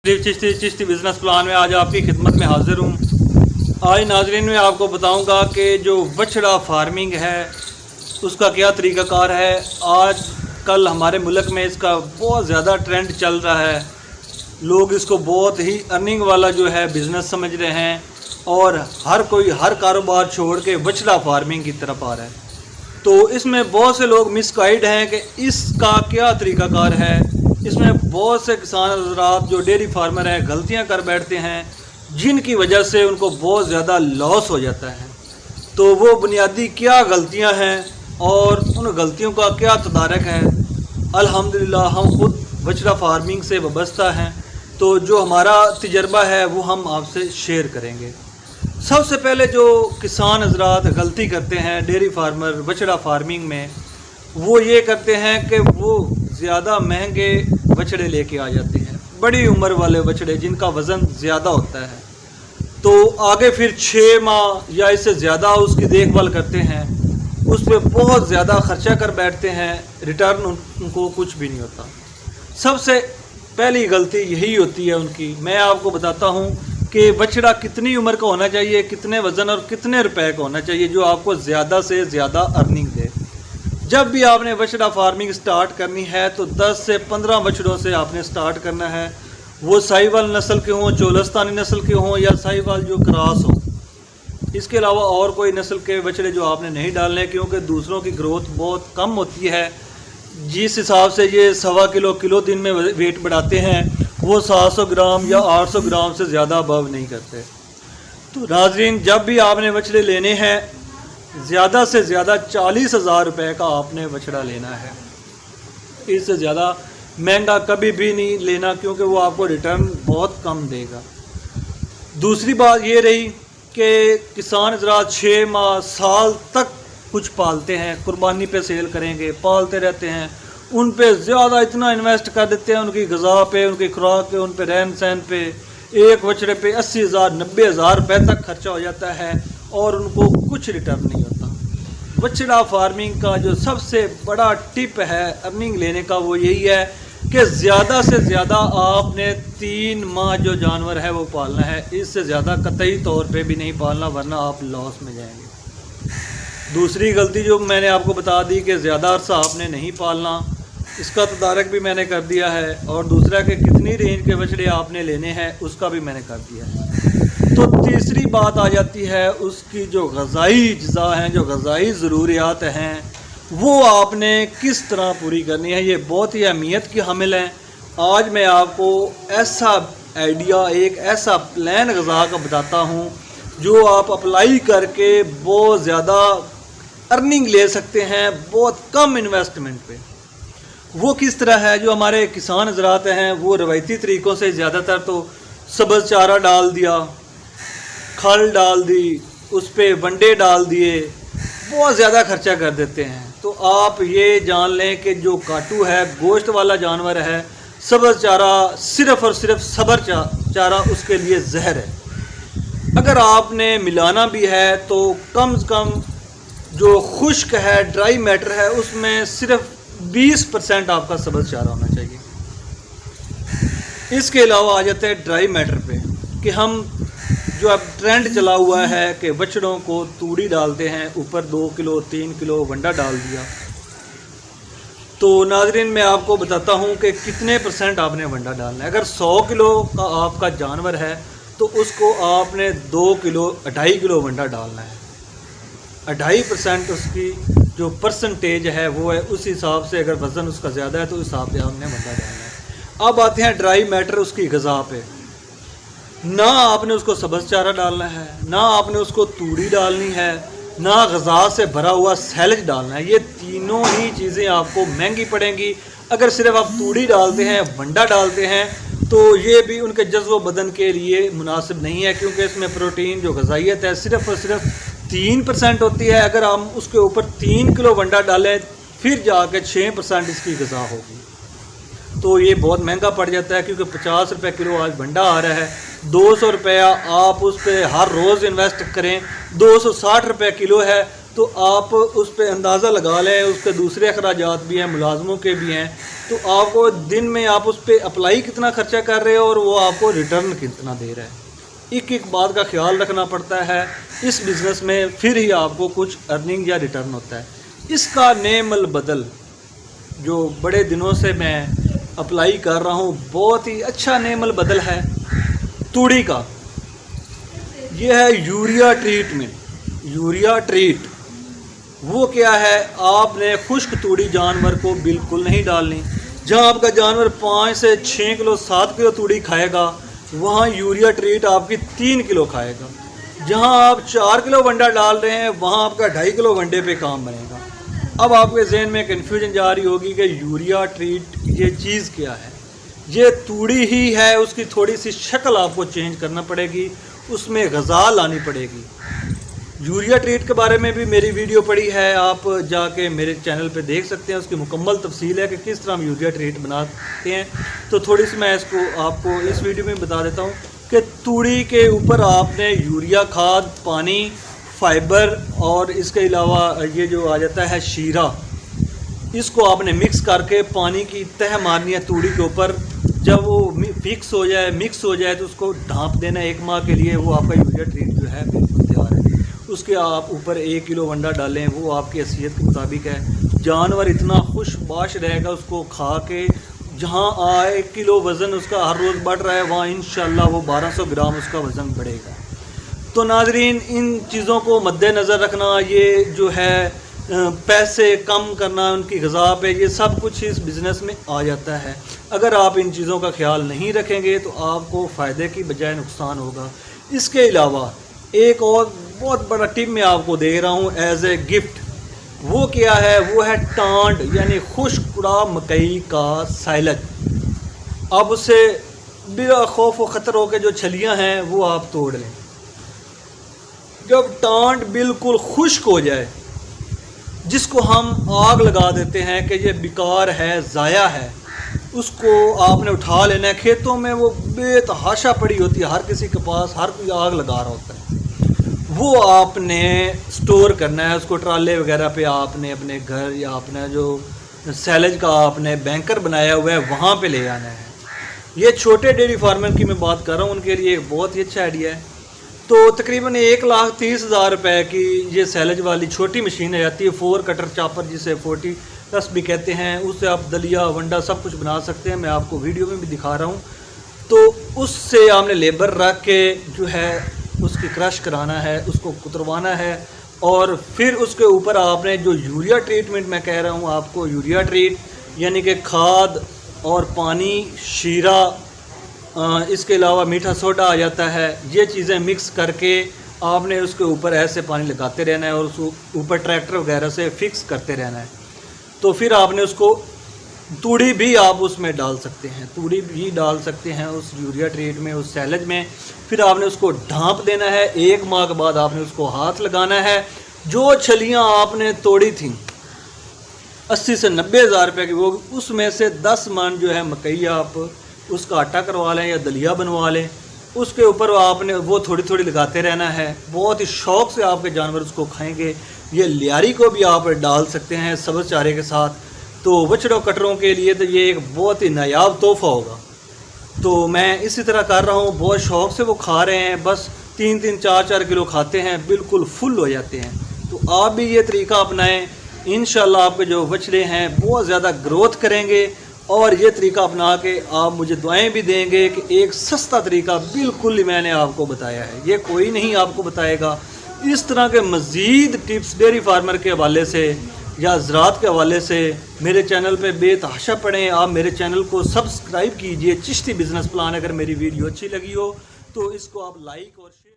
Chishti business plan में आज आपकी खिदमत में हाज़िर हूँ। आज नाज़रीन में आपको बताऊँगा कि जो बछड़ा फार्मिंग है उसका क्या तरीक़ाकार है। आज कल हमारे मुल्क में इसका बहुत ज़्यादा ट्रेंड चल रहा है। लोग इसको बहुत ही अर्निंग वाला जो है बिज़नेस समझ रहे हैं और हर कोई हर कारोबार छोड़ के बछड़ा फार्मिंग की तरफ आ रहा है। तो इसमें बहुत से लोग मिसगाइड हैं कि इसका क्या तरीक़ाकार है। इसमें बहुत से किसान हज़रात जो डेयरी फार्मर हैं गलतियां कर बैठते हैं, जिनकी वजह से उनको बहुत ज़्यादा लॉस हो जाता है। तो वो बुनियादी क्या गलतियां हैं और उन गलतियों का क्या तदारक है। अल्हम्दुलिल्लाह हम खुद बछड़ा फार्मिंग से वाबस्ता हैं, तो जो हमारा तजर्बा है वो हम आपसे शेयर करेंगे। सबसे पहले जो किसान हज़रात गलती करते हैं डेयरी फार्मर बछड़ा फार्मिंग में, वो ये करते हैं कि वो ज़्यादा महंगे बछड़े लेके आ जाते हैं, बड़ी उम्र वाले बछड़े जिनका वज़न ज़्यादा होता है। तो आगे फिर 6 माह या इससे ज़्यादा उसकी देखभाल करते हैं, उस पर बहुत ज़्यादा ख़र्चा कर बैठते हैं, रिटर्न उनको कुछ भी नहीं होता। सबसे पहली गलती यही होती है उनकी। मैं आपको बताता हूँ कि बछड़ा कितनी उम्र का होना चाहिए, कितने वज़न और कितने रुपए का होना चाहिए जो आपको ज़्यादा से ज़्यादा अर्निंग दे। जब भी आपने बछड़ा फार्मिंग स्टार्ट करनी है तो 10 से 15 बछड़ों से आपने स्टार्ट करना है। वो साहिवाल नस्ल के हों, चोलस्तानी नस्ल के हों या साहिवाल जो क्रॉस हो। इसके अलावा और कोई नस्ल के बछड़े जो आपने नहीं डालने, क्योंकि दूसरों की ग्रोथ बहुत कम होती है। जिस हिसाब से ये 1.25 किलो दिन में वेट बढ़ाते हैं, वो 700 ग्राम या 800 ग्राम से ज़्यादा अबव नहीं करते। तो नाज़रीन, जब भी आपने बछड़े लेने हैं ज़्यादा से ज़्यादा 40,000 रुपये का आपने बछड़ा लेना है। इससे ज़्यादा महंगा कभी भी नहीं लेना, क्योंकि वो आपको रिटर्न बहुत कम देगा। दूसरी बात ये रही कि किसान हज़रात 6 माह साल तक कुछ पालते हैं, कुर्बानी पे सेल करेंगे, पालते रहते हैं, उन पे ज़्यादा इतना इन्वेस्ट कर देते हैं, उनकी ग़िज़ा पे, उनकी खुराक पे, उन पे रहन सहन पे। एक बछड़े पे 80,000 90,000 रुपये तक खर्चा हो जाता है और उनको कुछ रिटर्न नहीं होता। बछड़ा फार्मिंग का जो सबसे बड़ा टिप है अर्निंग लेने का, वो यही है कि ज़्यादा से ज़्यादा आपने 3 माह जो जानवर है वो पालना है। इससे ज़्यादा कतई तौर पे भी नहीं पालना, वरना आप लॉस में जाएंगे। दूसरी गलती जो मैंने आपको बता दी कि ज़्यादा अरसा आपने नहीं पालना, इसका तदारक भी मैंने कर दिया है। और दूसरा कि कितनी रेंज के बछड़े आपने लेने हैं उसका भी मैंने कर दिया है। तो तीसरी बात आ जाती है उसकी जो ग़िज़ाई अज्जा हैं, जो ग़िज़ाई ज़रूरियात हैं, वो आपने किस तरह पूरी करनी है। ये बहुत ही अहमियत की हामिल हैं। आज मैं आपको ऐसा आइडिया, एक ऐसा प्लान ग़िज़ा का बताता हूँ जो आप अप्लाई करके बहुत ज़्यादा अर्निंग ले सकते हैं, बहुत कम इन्वेस्टमेंट पे। वो किस तरह है, जो हमारे किसान हज़रात हैं वो रवायती तरीक़ों से ज़्यादातर तो सब्ज़ चारा डाल दिया, खल डाल दी, उस पर वंडे डाल दिए, बहुत ज़्यादा खर्चा कर देते हैं। तो आप ये जान लें कि जो काटू है, गोश्त वाला जानवर है, सब्ज़ चारा सिर्फ़ और सिर्फ सब्ज़ चारा उसके लिए जहर है। अगर आपने मिलाना भी है तो कम से कम जो खुश्क है, ड्राई मैटर है, उसमें सिर्फ 20% आपका सब्ज़ चारा होना चाहिए। इसके अलावा आ जाते हैं ड्राई मैटर पे कि हम जो अब ट्रेंड चला हुआ है कि बछड़ों को तूड़ी डालते हैं, ऊपर 2 किलो 3 किलो वंडा डाल दिया। तो नाज़रीन, मैं आपको बताता हूँ कि कितने % आपने वंडा डालना है। अगर 100 किलो का आपका जानवर है तो उसको आपने 2 किलो 2.5 किलो वंडा डालना है। 2.5% उसकी जो परसेंटेज है वो है, उस हिसाब से अगर वज़न उसका ज़्यादा है तो उस हिसाब से आपने वंडा डालना है। अब आते हैं ड्राई मैटर उसकी ग़िज़ा पे। ना आपने उसको सब्ज़ चारा डालना है, ना आपने उसको तूड़ी डालनी है, ना ग़िज़ा से भरा हुआ सैलेज डालना है। ये तीनों ही चीज़ें आपको महंगी पड़ेंगी। अगर सिर्फ आप तूड़ी डालते हैं, वंडा डालते हैं, तो ये भी उनके जज़्व बदन के लिए मुनासिब नहीं है, क्योंकि इसमें प्रोटीन जो ग़िज़ाइयत है सिर्फ़ और सिर्फ 3% होती है। अगर हम उसके ऊपर 3 किलो वंडा डालें फिर जाके 6% इसकी ग़िज़ा होगी, तो ये बहुत महंगा पड़ जाता है। क्योंकि 50 रुपये किलो आज वंडा आ रहा है, 200 रुपया आप उस पर हर रोज़ इन्वेस्ट करें, 260 रुपये किलो है, तो आप उस पर अंदाज़ा लगा लें। उसके दूसरे अखराजात भी हैं, मुलाजमों के भी हैं, تو آپ کو دن میں آپ اس پہ اپلائی کتنا خرچہ کر رہے ہو اور وہ آپ کو ریٹرن کتنا دے رہا ہے، ایک بات کا خیال رکھنا پڑتا ہے اس بزنس میں، پھر ہی آپ کو کچھ ارننگ یا ریٹرن ہوتا ہے۔ اس کا نعم البدل جو بڑے دنوں سے میں اپلائی کر رہا ہوں، بہت ہی اچھا نعم البدل ہے توڑی کا، یہ ہے یوریا ٹریٹمنٹ۔ یوریا ٹریٹ وہ کیا ہے، آپ نے خشک توڑی جانور کو بالکل نہیں ڈالنی۔ جہاں آپ کا جانور 5 سے 6 کلو 7 کلو توڑی کھائے گا، وہاں یوریا ٹریٹ آپ کی 3 کلو کھائے گا۔ جہاں آپ 4 کلو ونڈا ڈال رہے ہیں، وہاں آپ کا 2.5 کلو ونڈے پہ کام بنے گا۔ اب آپ کے ذہن میں کنفیوژن جا رہی ہوگی کہ یوریا ٹریٹ یہ چیز کیا ہے۔ یہ توڑی ہی ہے، اس کی تھوڑی سی شکل آپ کو چینج کرنا پڑے گی، اس میں غذا لانی پڑے گی۔ یوریا ٹریٹ کے بارے میں بھی میری ویڈیو پڑی ہے، آپ جا کے میرے چینل پہ دیکھ سکتے ہیں، اس کی مکمل تفصیل ہے کہ کس طرح ہم یوریا ٹریٹ بناتے ہیں۔ تو تھوڑی سی میں اس کو آپ کو اس ویڈیو میں بتا دیتا ہوں کہ توڑی کے اوپر آپ نے یوریا کھاد، پانی، فائبر اور اس کے علاوہ یہ جو آ جاتا ہے شیرہ، اس کو آپ نے مکس کر کے پانی کی تہ مارنی ہے توڑی کے اوپر۔ جب وہ مکس ہو جائے تو اس کو ڈھانپ دینا 1 ماہ کے لیے، وہ آپ کا یوریا ٹریٹ جو ہے بالکل تیار ہے۔ اس کے آپ اوپر 1 کلو ونڈا ڈالیں، وہ آپ کی حیثیت کے مطابق ہے۔ جانور اتنا خوش باش رہے گا اس کو کھا کے، جہاں 1 کلو وزن اس کا ہر روز بڑھ رہا ہے، وہاں انشاءاللہ وہ 1200 گرام اس کا وزن بڑھے گا۔ تو ناظرین، ان چیزوں کو مد نظر رکھنا، یہ جو ہے پیسے کم کرنا ان کی غذا پہ، یہ سب کچھ اس بزنس میں آ جاتا ہے۔ اگر آپ ان چیزوں کا خیال نہیں رکھیں گے تو آپ کو فائدے کی بجائے نقصان ہوگا۔ اس کے علاوہ ایک اور بہت بڑا ٹپ میں آپ کو دے رہا ہوں ایز اے گفٹ، وہ کیا ہے، وہ ہے ٹانڈ، یعنی خشک کڑا مکئی کا سائلج۔ آپ اس سے بلا خوف و خطر ہو کے جو چھلیاں ہیں وہ آپ توڑ لیں۔ جب ٹانڈ بالکل خشک ہو جائے، جس کو ہم آگ لگا دیتے ہیں کہ یہ بیکار ہے، ضائع ہے، اس کو آپ نے اٹھا لینا ہے۔ کھیتوں میں وہ بے تحاشا پڑی ہوتی ہے، ہر کسی کے پاس، ہر کوئی آگ لگا رہا ہوتا ہے، وہ آپ نے سٹور کرنا ہے۔ اس کو ٹرالے وغیرہ پہ آپ نے اپنے گھر یا اپنا جو سیلج کا آپ نے بینکر بنایا ہوا ہے وہاں پہ لے آنا ہے۔ یہ چھوٹے ڈیری فارمر کی میں بات کر رہا ہوں، ان کے لیے بہت ہی اچھا آئیڈیا ہے۔ تو تقریباً 1,30,000 روپے کی یہ سیلج والی چھوٹی مشین آ جاتی ہے، 4 کٹر چاپر جسے 40+ بھی کہتے ہیں، اس سے آپ دلیا ونڈا سب کچھ بنا سکتے ہیں۔ میں آپ کو ویڈیو میں بھی دکھا رہا ہوں۔ تو اس سے آپ نے لیبر رکھ کے جو ہے اس کی کرش کرانا ہے، اس کو کتروانا ہے، اور پھر اس کے اوپر آپ نے جو یوریا ٹریٹمنٹ میں کہہ رہا ہوں آپ کو، یوریا ٹریٹ یعنی کہ کھاد اور پانی، شیرہ، اس کے علاوہ میٹھا سوڈا آ جاتا ہے، یہ چیزیں مکس کر کے آپ نے اس کے اوپر ایسے پانی لگاتے رہنا ہے اور اس کو اوپر ٹریکٹر وغیرہ سے فکس کرتے رہنا ہے۔ تو پھر آپ نے اس کو توڑی بھی آپ اس میں ڈال سکتے ہیں، توڑی بھی ڈال سکتے ہیں اس یوریا ٹریٹ میں، اس سیلج میں۔ پھر آپ نے اس کو ڈھانپ دینا ہے، 1 ماہ کے بعد آپ نے اس کو ہاتھ لگانا ہے۔ جو چھلیاں آپ نے توڑی تھیں 80 سے 90 ہزار روپے کی، وہ اس میں سے 10 من جو ہے مکئی آپ اس کا آٹا کروا لیں یا دلیا بنوا لیں، اس کے اوپر آپ نے وہ تھوڑی تھوڑی لگاتے رہنا ہے۔ بہت ہی شوق سے آپ کے جانور اس کو کھائیں گے۔ یہ لیاری کو بھی آپ ڈال سکتے ہیں سبز چارے کے ساتھ، تو بچڑوں کٹروں کے لیے تو یہ ایک بہت ہی نایاب تحفہ ہوگا۔ تو میں اسی طرح کر رہا ہوں، بہت شوق سے وہ کھا رہے ہیں، بس 3-3 4-4 کلو کھاتے ہیں، بالکل فل ہو جاتے ہیں۔ تو آپ بھی یہ طریقہ اپنائیں، انشاءاللہ آپ کے جو بچڑے ہیں بہت زیادہ گروتھ کریں گے، اور یہ طریقہ اپنا کے آپ مجھے دعائیں بھی دیں گے کہ ایک سستا طریقہ بالکل ہی میں نے آپ کو بتایا ہے، یہ کوئی نہیں آپ کو بتائے گا۔ اس طرح کے مزید ٹپس ڈیری فارمر کے حوالے سے یا زراعت کے حوالے سے میرے چینل پہ بے تحاشا پڑھیں۔ آپ میرے چینل کو سبسکرائب کیجئے، چشتی بزنس پلان۔ اگر میری ویڈیو اچھی لگی ہو تو اس کو آپ لائک اور شیئر